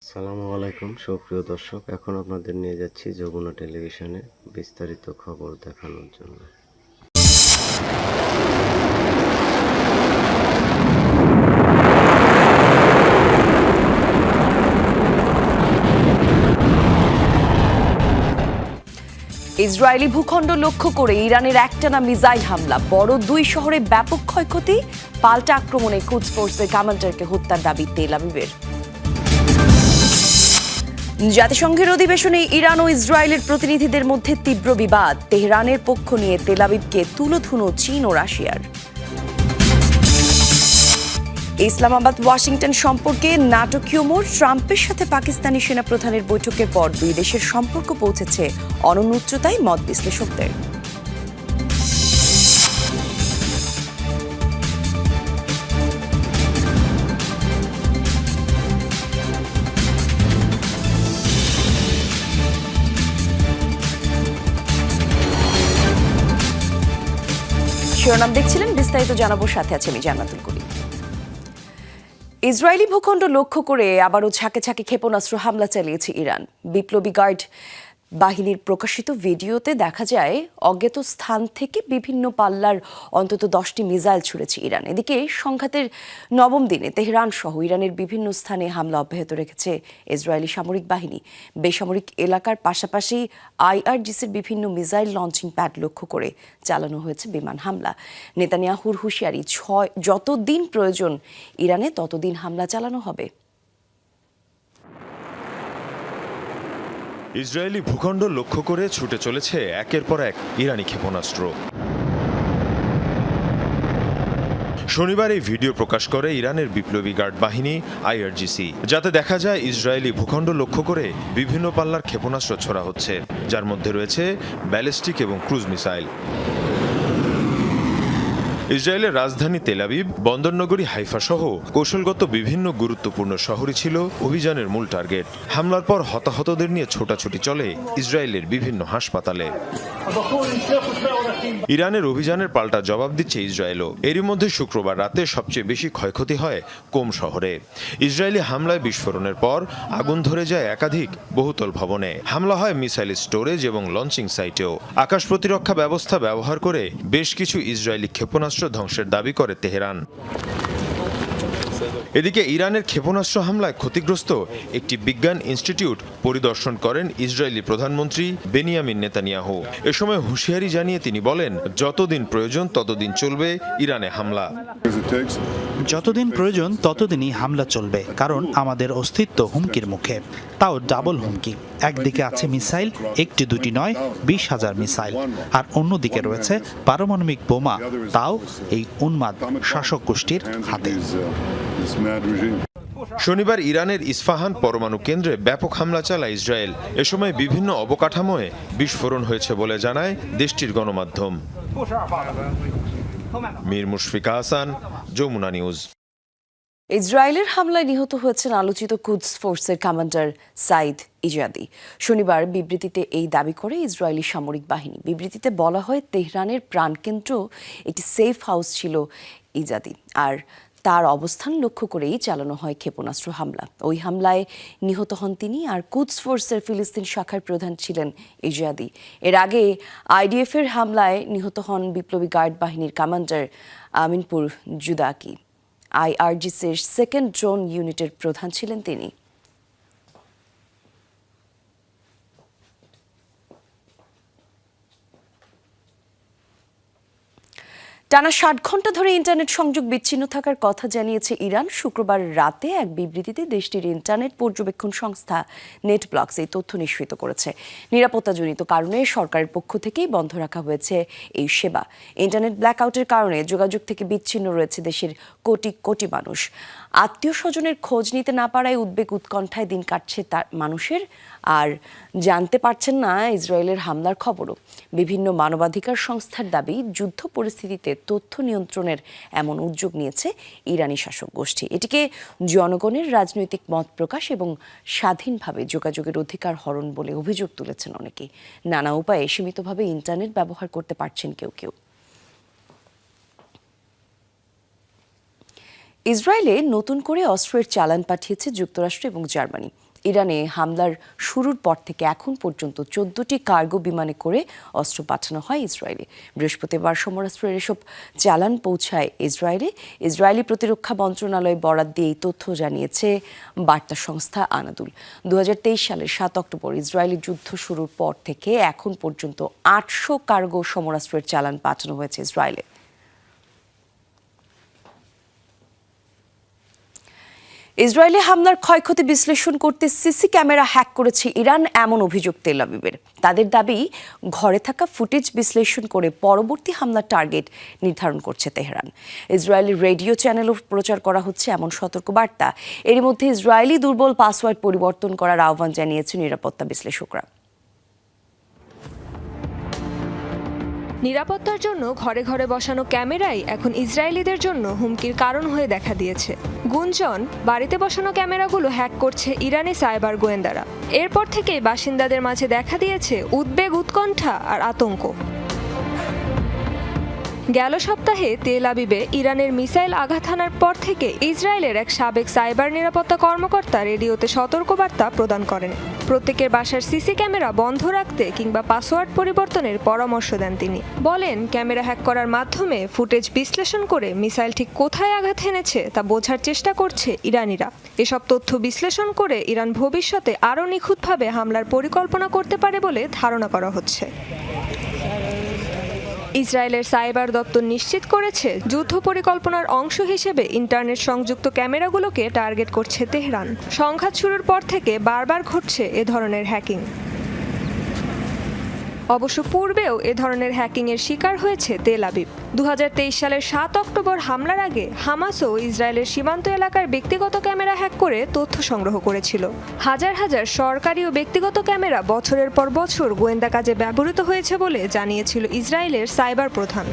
আসসালামু আলাইকুম সুপ্রিয় দর্শক, এখন আপনাদের নিয়ে যাচ্ছি যমুনা টেলিভিশনে বিস্তারিত খবর দেখানোর জন্য। ইসরায়েলি ভূখণ্ড লক্ষ্য করে ইরানের একটানা মিসাইল হামলা, বড় দুই শহরে ব্যাপক ক্ষয়ক্ষতি, পাল্টা আক্রমণে কুদস ফোর্সের কমান্ডারকে হত্যার দাবি তেল আবিবের। জাতিসংঘের অধিবেশনে ইরান ও ইসরায়েলের প্রতিনিধিদের মধ্যে তীব্র বিবাদ, তেহরানের পক্ষ নিয়ে তেল আবিবকে তুলোধুনো চীন ও রাশিয়ার। ইসলামাবাদ ওয়াশিংটন সম্পর্কে নাটকীয় মোড়, ট্রাম্পের সাথে পাকিস্তানি সেনাপ্রধানের বৈঠকের পর দুই দেশের সম্পর্ক পৌঁছেছে অনন্য উচ্চতায়, মত বিশ্লেষকদের। শিরোনাম দেখছিলেন, বিস্তারিত জানাবো, সাথে আছে আমি জান্নাতুল করি। ইসরায়েলি ভূখণ্ড লক্ষ্য করে আবারও ঝাঁকে ঝাঁকে ক্ষেপণাস্ত্র হামলা চালিয়েছে ইরান। বিপ্লবী গার্ড বাহিনীর প্রকাশিত ভিডিওতে দেখা যায় অজ্ঞাত স্থান থেকে বিভিন্ন পাল্লার অন্তত 10টি মিসাইল ছুড়েছে ইরান। এদিকে সংঘাতের নবম দিনে তেহরান সহ ইরানের বিভিন্ন স্থানে হামলা অব্যাহত রেখেছে ইসরায়েলি সামরিক বাহিনী। বেসামরিক এলাকার পাশাপাশি আইআরজিসির বিভিন্ন মিসাইল লঞ্চিং প্যাড লক্ষ্য করে চালানো হয়েছে বিমান হামলা। নেতানিয়াহুর হুঁশিয়ারি, যতদিন প্রয়োজন ইরানে ততদিন হামলা চালানো হবে। ইসরায়েলি ভূখণ্ড লক্ষ্য করে ছুটে চলেছে একের পর এক ইরানি ক্ষেপণাস্ত্র। শনিবার এই ভিডিও প্রকাশ করে ইরানের বিপ্লবী গার্ড বাহিনী আইআরজিসি, যাতে দেখা যায় ইসরায়েলি ভূখণ্ড লক্ষ্য করে বিভিন্ন পাল্লার ক্ষেপণাস্ত্র ছোড়া হচ্ছে, যার মধ্যে রয়েছে ব্যালিস্টিক এবং ক্রুজ মিসাইল। ইসরায়েলের রাজধানী তেল আবিব, বন্দরনগরী হাইফা সহ কৌশলগত বিভিন্ন গুরুত্বপূর্ণ শহরই ছিল অভিযানের মূল টার্গেট। হামলার পর হতাহতদের নিয়ে ছোটাছুটি চলে ইসরায়েলের বিভিন্ন হাসপাতালে। ইরানের অভিযানের পাল্টা জবাব দিচ্ছে ইসরায়েলও। এরই মধ্যে শুক্রবার রাতে সবচেয়ে বেশি ক্ষয়ক্ষতি হয় কোম শহরে। ইসরায়েলি হামলায় বিস্ফোরণের পর আগুন ধরে যায় একাধিক বহুতল ভবনে। হামলা হয় মিসাইল স্টোরেজ এবং লঞ্চিং সাইটেও। আকাশ প্রতিরক্ষা ব্যবস্থা ব্যবহার করে বেশ কিছু ইসরায়েলি ক্ষেপণাস্ত্র ধ্বংসের দাবি করে তেহরান। এদিকে ইরানের ক্ষেপণাস্ত্র হামলায় ক্ষতিগ্রস্ত একটি বিজ্ঞান ইনস্টিটিউট পরিদর্শন করেন ইসরায়েলি প্রধানমন্ত্রী বেনিয়ামিন নেতানিয়াহু। এ সময় হুঁশিয়ারি জানিয়ে তিনি বলেন, যতদিন প্রয়োজন ততদিন চলবে ইরানে হামলা। যতদিন প্রয়োজন ততদিনই হামলা চলবে, কারণ আমাদের অস্তিত্ব হুমকির মুখে, তাও ডাবল হুমকি। একদিকে আছে মিসাইল, একটি দুটি নয়, 20,000 মিসাইল, আর অন্যদিকে রয়েছে পারমাণবিক বোমা, তাও এই উন্মাদ শাসক গোষ্ঠীর হাতে। শনিবার ইরানের ইস্পাহান পরমাণু কেন্দ্রে ব্যাপক হামলা চালায় ইসরায়েল। এ সময় বিভিন্ন অবকাঠামোয় বিস্ফোরণ হয়েছে বলে জানায় দেশটির গণমাধ্যম। মীর মুশফিকা হাসান, যমুনা নিউজ। ইসরায়েলের হামলায় নিহত হয়েছেন আলোচিত কুদস ফোর্সের কমান্ডার সাইদ ইজাদি। শনিবার বিবৃতিতে এই দাবি করে ইসরায়েলি সামরিক বাহিনী। বিবৃতিতে বলা হয়, তেহরানের প্রাণকেন্দ্র একটি সেফ হাউস ছিল ইজাদি, আর তার অবস্থান লক্ষ্য করেই চালানো হয় ক্ষেপণাস্ত্র হামলা। ওই হামলায় নিহত হন তিনি, আর কুদস ফোর্সের ফিলিস্তিন শাখার প্রধান ছিলেন ইজাদি। এর আগে আইডিএফের হামলায় নিহত হন বিপ্লবী গার্ড বাহিনীর কমান্ডার আমিনপুর জুদাকি। আইআরজিসির সেকেন্ড ড্রোন ইউনিটের প্রধান ছিলেন তিনি। টানা 60 ঘন্টা ধরে ইন্টারনেট সংযোগ বিচ্ছিন্ন থাকার কথা জানিয়েছে ইরান। শুক্রবার রাতে এক বিবৃতিতে দেশটির ইন্টারনেট পর্যবেক্ষণ সংস্থা নেটব্লকস এই তথ্য নিশ্চিত করেছে। নিরাপত্তাজনিত কারণে সরকারের পক্ষ থেকেই বন্ধ রাখা হয়েছে এই সেবা। ইন্টারনেট ব্ল্যাকআউটের কারণে যোগাযোগ থেকে বিচ্ছিন্ন রয়েছে দেশের কোটি কোটি মানুষ। আত্মীয় স্বজনের খোঁজ নিতে না পারায় উদ্বেগ উৎকণ্ঠায় দিন কাটছে তার মানুষের, আর জানতে পারছেন না ইসরায়েলের হামলার খবরও। বিভিন্ন মানবাধিকার সংস্থার দাবি, যুদ্ধ পরিস্থিতিতে তথ্য নিয়ন্ত্রণের এমন উদ্যোগ নিয়েছে ইরানি শাসক গোষ্ঠী। এটিকে জনগণের রাজনৈতিক মত প্রকাশ এবং স্বাধীনভাবে যোগাযোগের অধিকার হরণ বলে অভিযোগ তুলেছেন অনেকে। নানা উপায়ে সীমিতভাবে ইন্টারনেট ব্যবহার করতে পারছেন কেউ কেউ। ইসরায়েলে নতুন করে অস্ত্রের চালান পাঠিয়েছে যুক্তরাষ্ট্র এবং জার্মানি। ইরানে হামলার শুরুর পর থেকে এখন পর্যন্ত 14টি কার্গো বিমানে করে অস্ত্র পাঠানো হয় ইসরায়েলে। বৃহস্পতিবার সমরাস্ত্রের এসব চালান পৌঁছায় ইসরায়েলে। ইসরায়েলি প্রতিরক্ষা মন্ত্রণালয় বরাত দিয়ে এই তথ্য জানিয়েছে বার্তা সংস্থা আনাদুল। 2023 সালের 7 অক্টোবর ইসরায়েলি যুদ্ধ শুরুর পর থেকে এখন পর্যন্ত 800 কার্গো সমরাস্ত্রের চালান পাঠানো হয়েছে ইসরায়েলে। ইসরায়েলি হামলার ক্ষয়ক্ষতি বিশ্লেষণ করতে সিসি ক্যামেরা হ্যাক করেছে ইরান, এমন অভিযোগ তেল আবিবের। তাদের দাবি, ঘরে থাকা ফুটেজ বিশ্লেষণ করে পরবর্তী হামলার টার্গেট নির্ধারণ করছে তেহরান। ইসরায়েলি রেডিও চ্যানেলও প্রচার করা হচ্ছে এমন সতর্কবার্তা। এরই মধ্যে ইসরায়েলি দুর্বল পাসওয়ার্ড পরিবর্তন করার আহ্বান জানিয়েছে নিরাপত্তা বিশ্লেষকরা। নিরাপত্তার জন্য ঘরে ঘরে বসানো ক্যামেরাই এখন ইসরায়েলিদের জন্য হুমকির কারণ হয়ে দেখা দিয়েছে। গুঞ্জন, বাড়িতে বসানো ক্যামেরাগুলো হ্যাক করছে ইরানি সাইবার গোয়েন্দারা। এরপর থেকেই বাসিন্দাদের মাঝে দেখা দিয়েছে উদ্বেগ, উৎকণ্ঠা আর আতঙ্ক। গেল সপ্তাহে তেল আবিবে ইরানের মিসাইল আঘাত হানার পর থেকে ইসরায়েলের এক সাবেক সাইবার নিরাপত্তা কর্মকর্তা রেডিওতে সতর্কবার্তা প্রদান করেন। প্রত্যেকের বাসার সিসি ক্যামেরা বন্ধ রাখতে কিংবা পাসওয়ার্ড পরিবর্তনের পরামর্শ দেন তিনি। বলেন, ক্যামেরা হ্যাক করার মাধ্যমে ফুটেজ বিশ্লেষণ করে মিসাইল ঠিক কোথায় আঘাত হেনেছে তা বোঝার চেষ্টা করছে ইরানিরা। এসব তথ্য বিশ্লেষণ করে ইরান ভবিষ্যতে আরও নিখুঁতভাবে হামলার পরিকল্পনা করতে পারে বলে ধারণা করা হচ্ছে। ইসরায়েলের সাইবার দপ্তর নিশ্চিত করেছে, যুদ্ধ পরিকল্পনার অংশ হিসেবে ইন্টারনেট সংযুক্ত ক্যামেরাগুলোকে টার্গেট করছে তেহরান। সংঘাত শুরুর পর থেকে বারবার ঘটছে এ ধরনের হ্যাকিং। অবশ্য পূর্বেও এ ধরনের হ্যাকিংয়ের শিকার হয়েছে তেল আবিব। 2023 সালের 7 অক্টোবর হামলার আগে হামাসও ইসরায়েলের সীমান্ত এলাকার ব্যক্তিগত ক্যামেরা হ্যাক করে তথ্য সংগ্রহ করেছিল। হাজার হাজার সরকারি ও ব্যক্তিগত ক্যামেরা বছরের পর বছর গোয়েন্দা কাজে ব্যবহৃত হয়েছে বলে জানিয়েছিল ইসরায়েলের সাইবার প্রধান।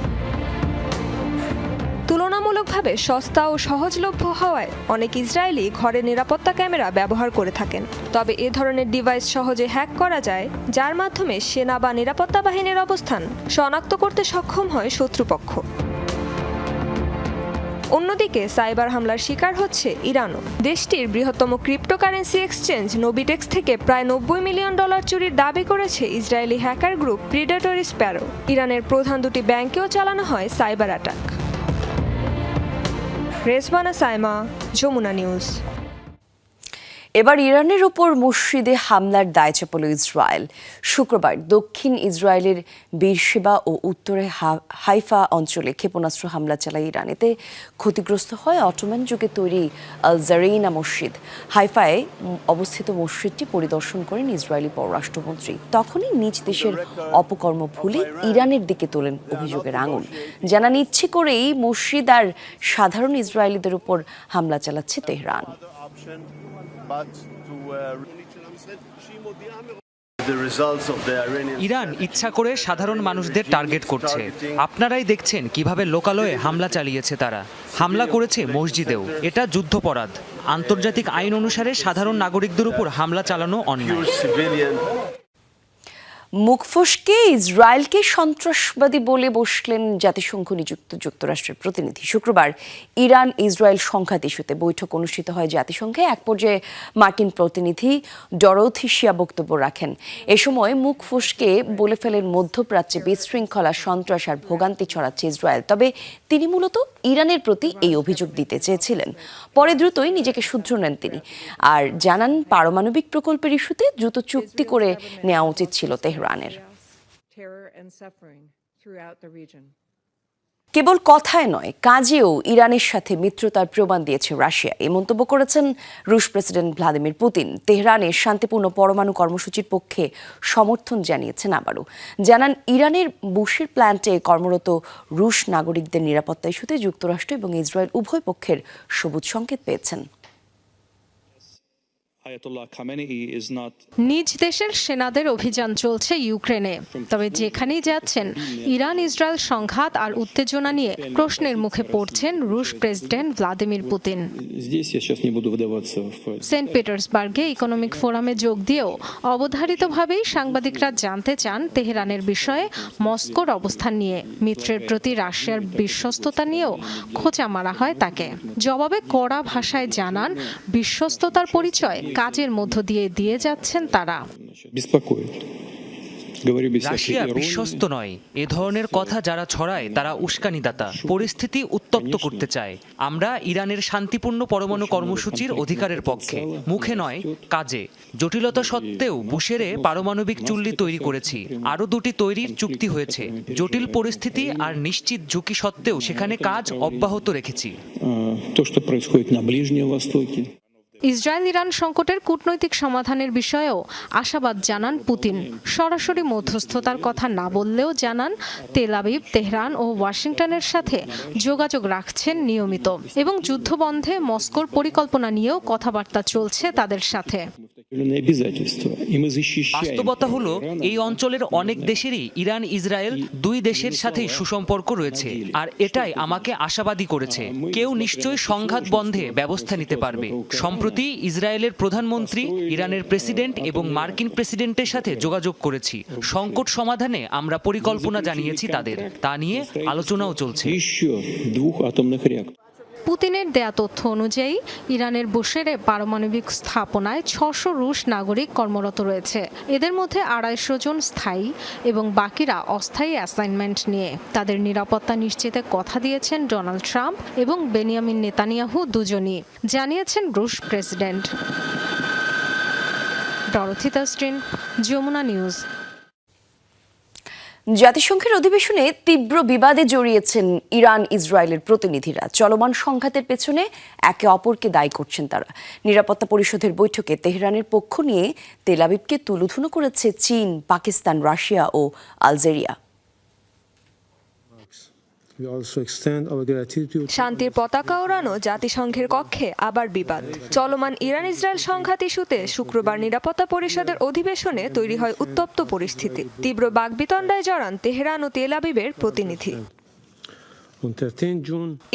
তুলনামূলকভাবে সস্তা ও সহজলভ্য হওয়ায় অনেক ইসরায়েলি ঘরে নিরাপত্তা ক্যামেরা ব্যবহার করে থাকেন। তবে এ ধরনের ডিভাইস সহজে হ্যাক করা যায়, যার মাধ্যমে সেনা বা নিরাপত্তা বাহিনীর অবস্থান শনাক্ত করতে সক্ষম হয় শত্রুপক্ষ। অন্যদিকে সাইবার হামলার শিকার হচ্ছে ইরানও। দেশটির বৃহত্তম ক্রিপ্টোকারেন্সি এক্সচেঞ্জ নোবিটেক্স থেকে প্রায় $90 মিলিয়ন চুরির দাবি করেছে Israeli hacker group predatory sparrow. ইরানের প্রধান দুটি ব্যাংকেও চালানো হয় cyber attack. Rezwana Saima, Jamuna news. এবার ইরানের ওপর মসজিদে হামলার দায় চাপল ইসরায়েল। শুক্রবার দক্ষিণ ইসরায়েলের বীরশেবা ও উত্তরে হাইফা অঞ্চলে ক্ষেপণাস্ত্র হামলা চালায় ইরান। এতে ক্ষতিগ্রস্ত হয় অটোমান যুগে তৈরি আল জারেইনা মসজিদ। হাইফায় অবস্থিত মসজিদটি পরিদর্শন করেন ইসরায়েলি পররাষ্ট্রমন্ত্রী। তখনই নিজ দেশের অপকর্ম ভুলে ইরানের দিকে তোলেন অভিযোগের আঙুল। জানান, ইচ্ছে করেই মসজিদ আর সাধারণ ইসরায়েলিদের উপর হামলা চালাচ্ছে তেহরান। ইরান ইচ্ছা করে সাধারণ মানুষদের টার্গেট করছে। আপনারাই দেখছেন কিভাবে লোকালয়ে হামলা চালিয়েছে তারা। হামলা করেছে মসজিদেও। এটা যুদ্ধাপরাধ। আন্তর্জাতিক আইন অনুসারে সাধারণ নাগরিকদের উপর হামলা চালানো অন্যায়। মুখ ফসকে ইসরায়েলকে সন্ত্রাসবাদী বলে বসলেন জাতিসংঘ নিযুক্ত যুক্তরাষ্ট্রের প্রতিনিধি। শুক্রবার ইরান ইসরায়েল সংঘাত ইস্যুতে বৈঠক অনুষ্ঠিত হয় জাতিসংঘে। এক পর্যায়ে মার্কিন প্রতিনিধি ডরোথি শিয়া বক্তব্য রাখেন। এ সময় মুখ ফসকে বলে ফেলেন, মধ্যপ্রাচ্যে বিশৃঙ্খলা, সন্ত্রাস আর ভোগান্তি ছড়াচ্ছে ইসরায়েল। তবে তিনি মূলত ইরানের প্রতি এই অভিযোগ দিতে চেয়েছিলেন। পরে দ্রুতই নিজেকে শুধরে নেন তিনি, আর জানান, পারমাণবিক প্রকল্পের ইস্যুতে দ্রুত চুক্তি করে নেওয়া উচিত ছিল তেহরানের। কেবল কথায় নয়, কাজেও ইরানের সাথে মিত্রতার প্রমাণ দিয়েছে রাশিয়া। এই মন্তব্য করেছেন রুশ প্রেসিডেন্ট ভ্লাদিমির পুতিন। তেহরানের শান্তিপূর্ণ পরমাণু কর্মসূচির পক্ষে সমর্থন জানিয়েছেন আবারও। জানান, ইরানের বুশের প্ল্যান্টে কর্মরত রুশ নাগরিকদের নিরাপত্তা ইস্যুতে যুক্তরাষ্ট্র এবং ইসরায়েল উভয় পক্ষের সবুজ সংকেত পেয়েছেন। নিজ দেশের সেনাদের অভিযান চলছে ইউক্রেনে। তবে যেখানেই যাচ্ছেন, ইরান ইসরায়েল সংঘাত আর উত্তেজনা নিয়ে প্রশ্নের মুখে পড়ছেন রুশ প্রেসিডেন্ট ভ্লাদিমির পুতিন। সেন্ট পিটার্সবার্গে ইকোনমিক ফোরামে যোগ দিয়েও অবধারিতভাবেই সাংবাদিকরা জানতে চান তেহরানের বিষয়ে মস্কোর অবস্থান নিয়ে। মিত্রের প্রতি রাশিয়ার বিশ্বস্ততা নিয়েও খোঁচা মারা হয় তাকে। জবাবে কড়া ভাষায় জানান, বিশ্বস্ততার পরিচয় কাজের মধ্য দিয়ে দিয়ে যাচ্ছেন তারা। Беспокоит. Говорю без всякой রাশিয়া иронии. বিশ্বস্ত নয়। এ ধরনের কথা যারা ছড়ায় তারা উস্কানিদাতা, পরিস্থিতি উত্তপ্ত করতে চায়। আমরা ইরানের শান্তিপূর্ণ পরমাণু কর্মসূচির অধিকারের পক্ষে, মুখে নয় কাজে। জটিলতা সত্ত্বেও বুশেরে পারমাণবিক চুল্লি তৈরি করেছি, আরও 2টি তৈরির চুক্তি হয়েছে। জটিল পরিস্থিতি আর নিশ্চিত ঝুঁকি সত্ত্বেও সেখানে কাজ অব্যাহত রেখেছি। То, что происходит на Ближнем Востоке. ইসরায়েল ইরান সংকটের কূটনৈতিক সমাধানের বিষয়েও আশাবাদ জানান পুতিন। সরাসরি মধ্যস্থতার কথা না বললেও জানান তেল আবিব, তেহরান ও ওয়াশিংটনের সাথে যোগাযোগ রাখছেন নিয়মিত এবং যুদ্ধবন্ধে মস্কোর পরিকল্পনা নিয়েও কথাবার্তা চলছে তাদের সাথে। Обязательства. И мы защищаем. বাস্তবতা হলো এই অঞ্চলের অনেক দেশেরই ইরান ইসরায়েল 2 দেশের সাথেই সুসম্পর্ক রয়েছে, আর এটাই আমাকে আশাবাদী করেছে। কেউ নিশ্চয়ই সংঘাত বন্ধে ব্যবস্থা নিতে পারবে। সম্প্রতি ইসরায়েলের প্রধানমন্ত্রী, ইরানের প্রেসিডেন্ট এবং মার্কিন প্রেসিডেন্টের সাথে যোগাযোগ করেছি। সংকট সমাধানে আমরা পরিকল্পনা জানিয়েছি তাদের, তা নিয়ে আলোচনাও চলছে। Еще 2 атомных реакторов. পুতিনের দেয়া তথ্য অনুযায়ী ইরানের বুশেরে পারমাণবিক স্থাপনায় 600 রুশ নাগরিক কর্মরত রয়েছে। এদের মধ্যে 250 জন স্থায়ী এবং বাকিরা অস্থায়ী অ্যাসাইনমেন্ট নিয়ে। তাদের নিরাপত্তা নিশ্চিতে কথা দিয়েছেন ডোনাল্ড ট্রাম্প এবং বেনিয়ামিন নেতানিয়াহু দুজনই, জানিয়েছেন রুশ প্রেসিডেন্ট। ডরথি তাস্ট্রিন, যমুনা নিউজ। জাতিসংঘের অধিবেশনে তীব্র বিবাদে জড়িয়েছেন ইরান ইসরায়েলের প্রতিনিধিরা। চলমান সংঘাতের পেছনে একে অপরকে দায়ী করছেন তারা। নিরাপত্তা পরিষদের বৈঠকে তেহরানের পক্ষ নিয়ে তেল আবিবকে তুলোধুনো করেছে চীন, পাকিস্তান, রাশিয়া ও আলজেরিয়া। শান্তির পতাকা ওড়ানো জাতিসংঘের কক্ষে আবার বিবাদ। চলমান ইরান ইসরায়েল সংঘাত ইস্যুতে শুক্রবার নিরাপত্তা পরিষদের অধিবেশনে তৈরি হয় উত্তপ্ত পরিস্থিতি। তীব্র বাকবিতণ্ডায় জড়ান তেহরান ও তেল আবিবের প্রতিনিধি।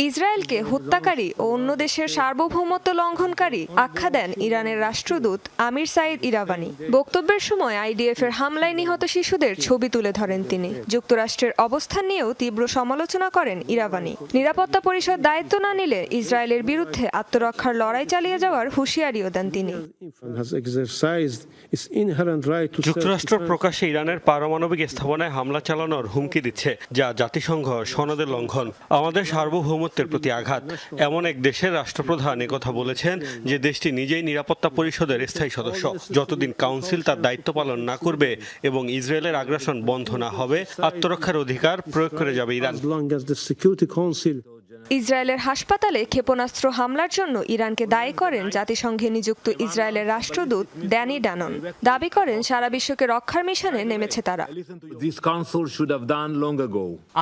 ইসরায়েলকে হত্যাকারী ও অন্য দেশের সার্বভৌমত্ব লঙ্ঘনকারী আখ্যা দেন ইরানের রাষ্ট্রদূত আমির সাইদ ইরাভানি। বক্তব্যের সময় আইডিএফ এর হামলায় নিহত শিশুদের ছবি তুলে ধরেন তিনি। যুক্তরাষ্ট্রের অবস্থান নিয়েও তীব্র সমালোচনা করেন ইরাভানি। নিরাপত্তা পরিষদ দায়িত্ব না নিলে ইসরায়েলের বিরুদ্ধে আত্মরক্ষার লড়াই চালিয়ে যাওয়ার হুঁশিয়ারিও দেন তিনি। যুক্তরাষ্ট্র প্রকাশ্যে ইরানের পারমাণবিক স্থাপনায় হামলা চালানোর হুমকি দিচ্ছে, যা জাতিসংঘ সনদের লঙ্ঘন, আমাদের সার্বভৌমত্বের প্রতি আঘাত। এমন এক দেশের রাষ্ট্রপ্রধান একথা বলেছেন যে দেশটি নিজেই নিরাপত্তা পরিষদের স্থায়ী সদস্য। যতদিন কাউন্সিল তার দায়িত্ব পালন না করবে এবং ইসরায়েলের আগ্রাসন বন্ধ না হবে, আত্মরক্ষার অধিকার প্রয়োগ করে যাবে ইরান। ইসরায়েলের হাসপাতালে ক্ষেপণাস্ত্র হামলার জন্য ইরানকে দায়ী করেন জাতিসংঘে নিযুক্ত ইসরায়েলের রাষ্ট্রদূত ড্যানি ড্যানন। দাবি করেন সারা বিশ্বকে রক্ষার মিশনে নেমেছে তারা।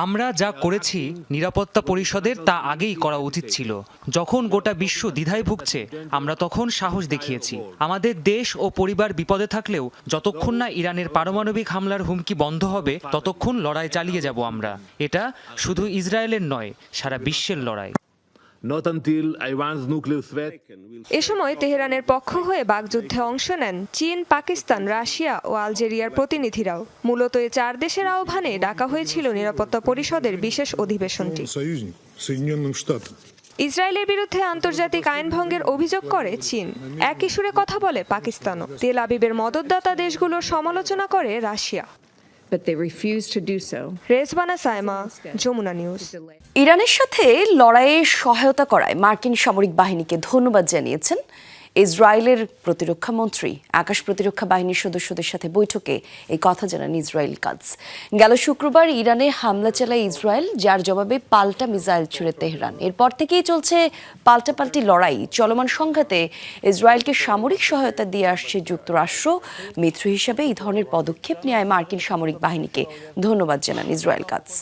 আমরা যা করেছি নিরাপত্তা পরিষদের তা আগেই করা উচিত ছিল। যখন গোটা বিশ্ব দ্বিধায় ভুগছে, আমরা তখন সাহস দেখিয়েছি। আমাদের দেশ ও পরিবার বিপদে থাকলেও যতক্ষণ না ইরানের পারমাণবিক হামলার হুমকি বন্ধ হবে, ততক্ষণ লড়াই চালিয়ে যাব আমরা। এটা শুধু ইসরায়েলের নয়, সারা বিশ্বের লড়াই। এ সময় তেহরানের পক্ষ হয়ে বাগযুদ্ধে অংশ নেন চীন, পাকিস্তান, রাশিয়া ও আলজেরিয়ার প্রতিনিধিরাও। মূলত এই 4 দেশের আহ্বানে ডাকা হয়েছিল নিরাপত্তা পরিষদের বিশেষ অধিবেশনটি। ইসরায়েলের বিরুদ্ধে আন্তর্জাতিক আইন ভঙ্গের অভিযোগ করে চীন। একই সুরে কথা বলে পাকিস্তানও। তেল আবিবের মদতদাতা দেশগুলোর সমালোচনা করে রাশিয়া। রেজবানা সাইমা, যমুনা নিউজ। ইরানের সাথে লড়াইয়ে সহায়তা করায় মার্কিন সামরিক বাহিনীকে ধন্যবাদ জানিয়েছেন ইসরায়েলের প্রতিরক্ষা মন্ত্রী। আকাশ প্রতিরক্ষা বাহিনীর সদস্যদের সাথে বৈঠকে এই কথা জানান ইসরায়েল কাদস। গেল শুক্রবার ইরানে হামলা চালায় ইসরায়েল, যার জবাবে পাল্টা মিসাইল ছুড়ে তেহরান। এরপর থেকেই চলছে পাল্টাপাল্টি লড়াই। চলমান সংঘাতে ইসরায়েলকে সামরিক সহায়তা দিয়ে আসছে যুক্তরাষ্ট্র। মিত্র হিসাবে এই ধরনের পদক্ষেপ নেয় মার্কিন সামরিক বাহিনীকে ধন্যবাদ জানান ইসরায়েল কাদস।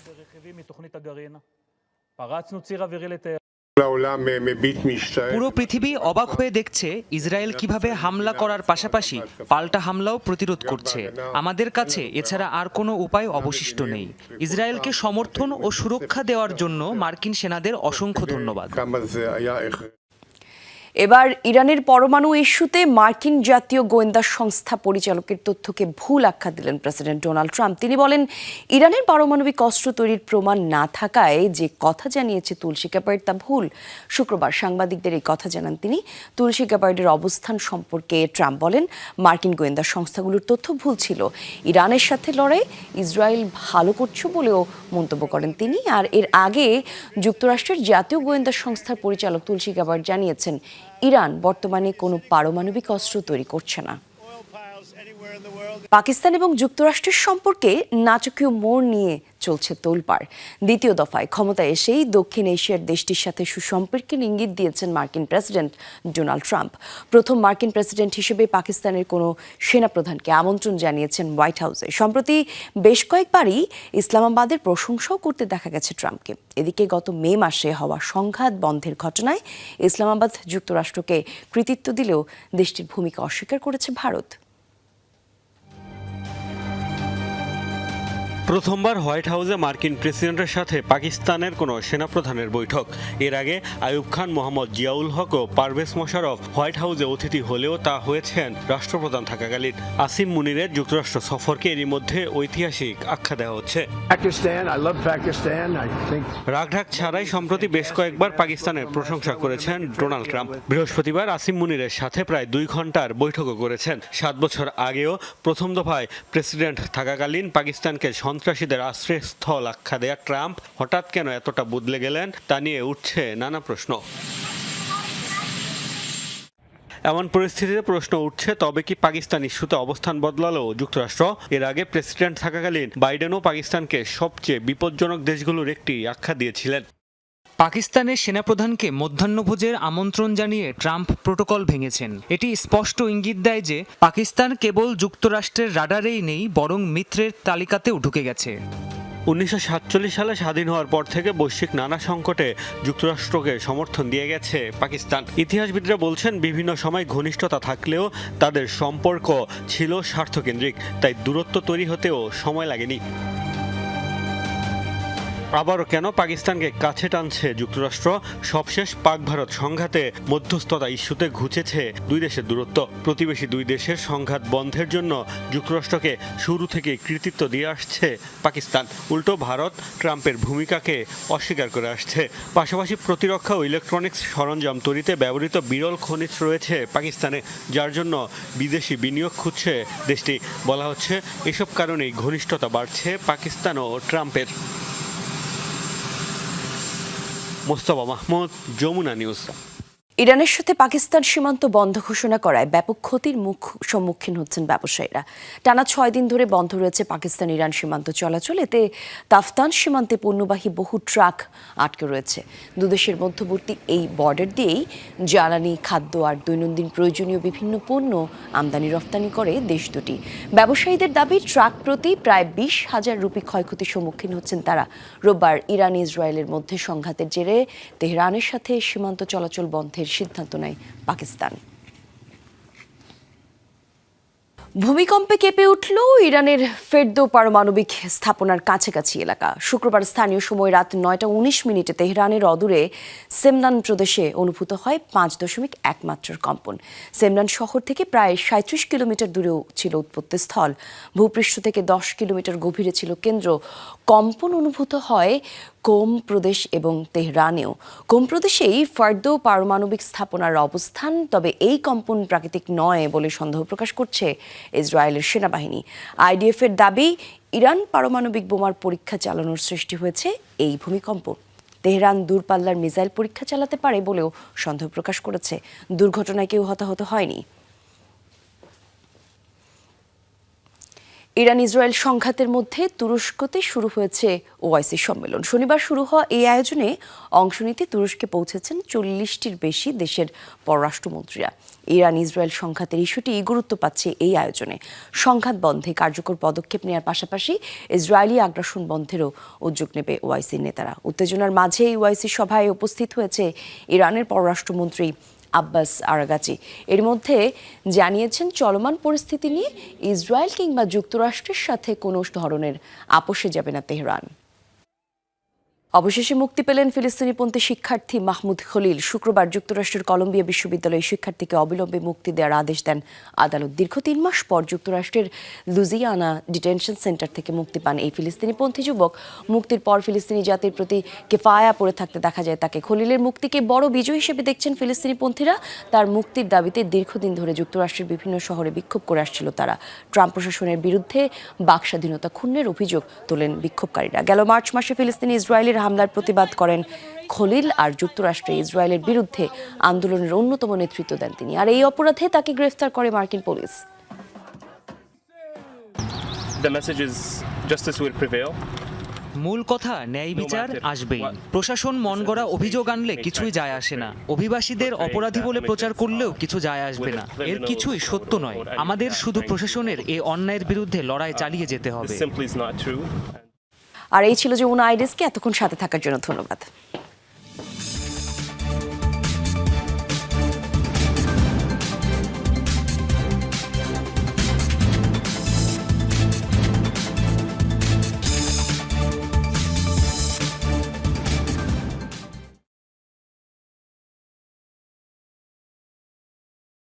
পুরো পৃথিবী অবাক হয়ে দেখছে ইসরায়েল কিভাবে হামলা করার পাশাপাশি পাল্টা হামলাও প্রতিরোধ করছে। আমাদের কাছে এছাড়া আর কোনো উপায় অবশিষ্ট নেই। ইসরায়েলকে সমর্থন ও সুরক্ষা দেওয়ার জন্য মার্কিন সেনাদের অসংখ্য ধন্যবাদ। এবার ইরানের পরমাণু ইস্যুতে মার্কিন জাতীয় গোয়েন্দা সংস্থা পরিচালকের তথ্যকে ভুল আখ্যা দিলেন প্রেসিডেন্ট ডোনাল্ড ট্রাম্প। তিনি বলেন, ইরানের পারমাণবিক অস্ত্র তৈরির প্রমাণ না থাকায় যে কথা জানিয়েছে তুলসী গ্যাবার্ড তা ভুল। শুক্রবার সাংবাদিকদের এই কথা জানান তিনি। তুলসী গ্যাবার্ডের অবস্থান সম্পর্কে ট্রাম্প বলেন, মার্কিন গোয়েন্দা সংস্থাগুলোর তথ্য ভুল ছিল। ইরানের সাথে লড়াই ইসরায়েল ভালো করছে বলেও মন্তব্য করেন তিনি। আর এর আগে যুক্তরাষ্ট্রের জাতীয় গোয়েন্দা সংস্থার পরিচালক তুলসী গ্যাবার্ড জানিয়েছেন, ইরান বর্তমানে কোনো পারমাণবিক অস্ত্র তৈরি করছে না। পাকিস্তান এবং যুক্তরাষ্ট্রের সম্পর্কে নাটকীয় মোড় নিয়ে চলছে তোলপাড়। দ্বিতীয় দফায় ক্ষমতায় এসেই দক্ষিণ এশিয়ার দেশটির সাথে সুসম্পর্কের ইঙ্গিত দিয়েছেন মার্কিন প্রেসিডেন্ট ডোনাল্ড ট্রাম্প। প্রথম মার্কিন প্রেসিডেন্ট হিসেবে পাকিস্তানের কোনো সেনাপ্রধানকে আমন্ত্রণ জানিয়েছেন হোয়াইট হাউসে। সম্প্রতি বেশ কয়েকবারই ইসলামাবাদের প্রশংসাও করতে দেখা গেছে ট্রাম্পকে। এদিকে গত মে মাসে হওয়া সংঘাত বন্ধের ঘটনায় ইসলামাবাদ যুক্তরাষ্ট্রকে কৃতিত্ব দিলেও দেশটির ভূমিকা অস্বীকার করেছে ভারত। প্রথমবার হোয়াইট হাউসে মার্কিন প্রেসিডেন্টের সাথে পাকিস্তানের কোনো সেনাপ্রধানের বৈঠক। এর আগে আইয়ুব খান, মোহাম্মদ জিয়াউল হক ও পারভেজ মোশাররফ হোয়াইট হাউসে অতিথি হলেও তা হয়েছেন রাষ্ট্রপ্রধান থাকাকালীন। আসিম মুনিরের যুক্তরাষ্ট্র সফরকে এরই মধ্যে ঐতিহাসিক আখ্যা দেওয়া হচ্ছে। রাগঢাক ছাড়াই সম্প্রতি বেশ কয়েকবার পাকিস্তানের প্রশংসা করেছেন ডোনাল্ড ট্রাম্প। বৃহস্পতিবার আসিম মুনিরের সাথে প্রায় 2 ঘন্টার বৈঠকও করেছেন। 7 বছর আগেও প্রথম দফায় প্রেসিডেন্ট থাকাকালীন পাকিস্তানকে সন্ত্রাসীদের আশ্রয়স্থল আখ্যা দেয়া ট্রাম্প হঠাৎ কেন এতটা বদলে গেলেন তা নিয়ে উঠছে নানা প্রশ্ন। এমন পরিস্থিতিতে প্রশ্ন উঠছে, তবে কি পাকিস্তান ইস্যুতে অবস্থান বদলালো যুক্তরাষ্ট্র? এর আগে প্রেসিডেন্ট থাকাকালীন বাইডেনও পাকিস্তানকে সবচেয়ে বিপজ্জনক দেশগুলোর একটি আখ্যা দিয়েছিলেন। পাকিস্তানের সেনাপ্রধানকে মধ্যাহ্নভোজের আমন্ত্রণ জানিয়ে ট্রাম্প প্রোটোকল ভেঙেছেন। এটি স্পষ্ট ইঙ্গিত দেয় যে পাকিস্তান কেবল যুক্তরাষ্ট্রের রাডারেই নেই, বরং মিত্রের তালিকাতেও ঢুকে গেছে। 1947 সালে স্বাধীন হওয়ার পর থেকে বৈশ্বিক নানা সংকটে যুক্তরাষ্ট্রকে সমর্থন দিয়ে গেছে পাকিস্তান। ইতিহাসবিদরা বলছেন, বিভিন্ন সময় ঘনিষ্ঠতা থাকলেও তাদের সম্পর্ক ছিল স্বার্থকেন্দ্রিক, তাই দূরত্ব তৈরি হতেও সময় লাগেনি। আবারও কেন পাকিস্তানকে কাছে টানছে যুক্তরাষ্ট্র? সবশেষ পাক ভারত সংঘাতে মধ্যস্থতা ইস্যুতে ঘুচেছে 2 দেশের দূরত্ব। প্রতিবেশী 2 দেশের সংঘাত বন্ধের জন্য যুক্তরাষ্ট্রকে শুরু থেকে কৃতিত্ব দিয়ে আসছে পাকিস্তান। উল্টো ভারত ট্রাম্পের ভূমিকাকে অস্বীকার করে আসছে। পাশাপাশি প্রতিরক্ষা ও ইলেকট্রনিক্স সরঞ্জাম তৈরিতে ব্যবহৃত বিরল খনিজ রয়েছে পাকিস্তানে, যার জন্য বিদেশি বিনিয়োগ খুঁজছে দেশটি। বলা হচ্ছে, এসব কারণেই ঘনিষ্ঠতা বাড়ছে পাকিস্তান ও ট্রাম্পের। মোস্তফা মাহমুদ, যমুনা নিউজ। ইরানের সাথে পাকিস্তান সীমান্ত বন্ধ ঘোষণা করায় ব্যাপক ক্ষতির সম্মুখীন হচ্ছেন ব্যবসায়ীরা। টানা 6 দিন ধরে বন্ধ রয়েছে পাকিস্তান ইরান সীমান্ত চলাচল। এতে তাফতান সীমান্তে পণ্যবাহী বহু ট্রাক আটকে রয়েছে। দুদেশের মধ্যবর্তী এই বর্ডার দিয়েই জ্বালানি, খাদ্য আর দৈনন্দিন প্রয়োজনীয় বিভিন্ন পণ্য আমদানি রপ্তানি করে দেশ দুটি। ব্যবসায়ীদের দাবি, ট্রাক প্রতি প্রায় 20,000 রুপি ক্ষয়ক্ষতির সম্মুখীন হচ্ছেন তারা। রোববার ইরান ইসরায়েলের মধ্যে সংঘাতের জেরে তেহরানের সাথে সীমান্ত চলাচল বন্ধের সিদ্ধান্ত নেয় পাকিস্তান। ভূমিকম্পে কেঁপে উঠল ইরানের ফেরদো পারমাণবিক স্থাপনার কাছাকাছি এলাকা। শুক্রবার স্থানীয় সময় রাত 9:19 তেহরানের অদূরে সেমনান প্রদেশে অনুভূত হয় 5.1 মাত্রার কম্পন। সেমনান শহর থেকে প্রায় 37 কিলোমিটার দূরেও ছিল উৎপত্তিস্থল। ভূপৃষ্ঠ থেকে 10 কিলোমিটার গভীরে ছিল কেন্দ্র। কম্পন অনুভূত হয় কোম প্রদেশ এবং তেহরানেও। কোম প্রদেশেই ফেরদো পারমাণবিক স্থাপনার অবস্থান। তবে এই কম্পন প্রাকৃতিক নয় বলে সন্দেহ প্রকাশ করছে ইসরায়েলের সেনাবাহিনী। আইডিএফের দাবি, ইরান পারমাণবিক বোমার পরীক্ষা চালানোর সৃষ্টি হয়েছে এই ভূমিকম্প। তেহরান দূরপাল্লার মিসাইল পরীক্ষা চালাতে পারে বলেও সন্দেহ প্রকাশ করেছে। দুর্ঘটনায় কেউ হতাহত হয়নি। ইরান ইসরায়েল সংঘাতের মধ্যে তুরস্কতে শুরু হয়েছে ওআইসি সম্মেলন। শনিবার শুরু হওয়া এই আয়োজনে অংশ নিতে তুরস্কে পৌঁছেছেন 40টির বেশি দেশের পররাষ্ট্রমন্ত্রীরা। ইরান ইসরায়েল সংঘাতের ইস্যুটি গুরুত্ব পাচ্ছে এই আয়োজনে। সংঘাত বন্ধে কার্যকর পদক্ষেপ নেওয়ার পাশাপাশি ইসরায়েলি আগ্রাসন বন্ধেরও উদ্যোগ নেবে ওআইসির নেতারা। উত্তেজনার মাঝে ওআইসি সভায় উপস্থিত হয়েছে ইরানের পররাষ্ট্রমন্ত্রী আব্বাস আরাগাচি। এর মধ্যে জানিয়েছেন, চলমান পরিস্থিতি নিয়ে ইসরায়েল কিংবা যুক্তরাষ্ট্রের সাথে কোনো ধরনের আপোষে যাবে না তেহরান। অবশেষে মুক্তি পেলেন ফিলিস্তিনিপন্থী শিক্ষার্থী মাহমুদ খলিল। শুক্রবার যুক্তরাষ্ট্রের কলম্বিয়া বিশ্ববিদ্যালয়ের শিক্ষার্থীকে অবিলম্বে মুক্তি দেওয়ার আদেশ দেন আদালত। দীর্ঘ 3 মাস পর যুক্তরাষ্ট্রের লুজিয়ানা ডিটেনশন সেন্টার থেকে মুক্তি পান এই ফিলিস্তিনিপন্থী যুবক। মুক্তির পর ফিলিস্তিনি জাতির প্রতি কেফায়া পড়ে থাকতে দেখা যায় তাকে। খলিলের মুক্তিকে বড় বিজয় হিসেবে দেখছেন ফিলিস্তিনিপন্থীরা। তার মুক্তির দাবিতে দীর্ঘদিন ধরে যুক্তরাষ্ট্রের বিভিন্ন শহরে বিক্ষোভ করে আসছিল তারা। ট্রাম্প প্রশাসনের বিরুদ্ধে বাক স্বাধীনতা ক্ষুণ্ণের অভিযোগ তোলেন বিক্ষোভকারীরা। গেল মার্চ মাসে ফিলিস্তিনি ইসরায়েলের হামলার প্রতিবাদ করেন খলিল, আর যুক্তরাষ্ট্রে ইসরায়েলের বিরুদ্ধে আন্দোলনের অন্যতম নেতৃত্ব দেন তিনি। আর এই অপরাধে তাকে গ্রেফতার করে মার্কিন পুলিশ। মূল কথা, ন্যায় বিচার আসবেই। প্রশাসন মন গড়া অভিযোগ আনলে কিছুই যায় আসে না। অভিবাসীদের অপরাধী বলে প্রচার করলেও কিছু যায় আসবে না। এর কিছুই সত্য নয়। আমাদের শুধু প্রশাসনের এই অন্যায়ের বিরুদ্ধে লড়াই চালিয়ে যেতে হবে। আর এই ছিল যমুনা আইডিসকে এতক্ষণ সাথে থাকার জন্য ধন্যবাদ।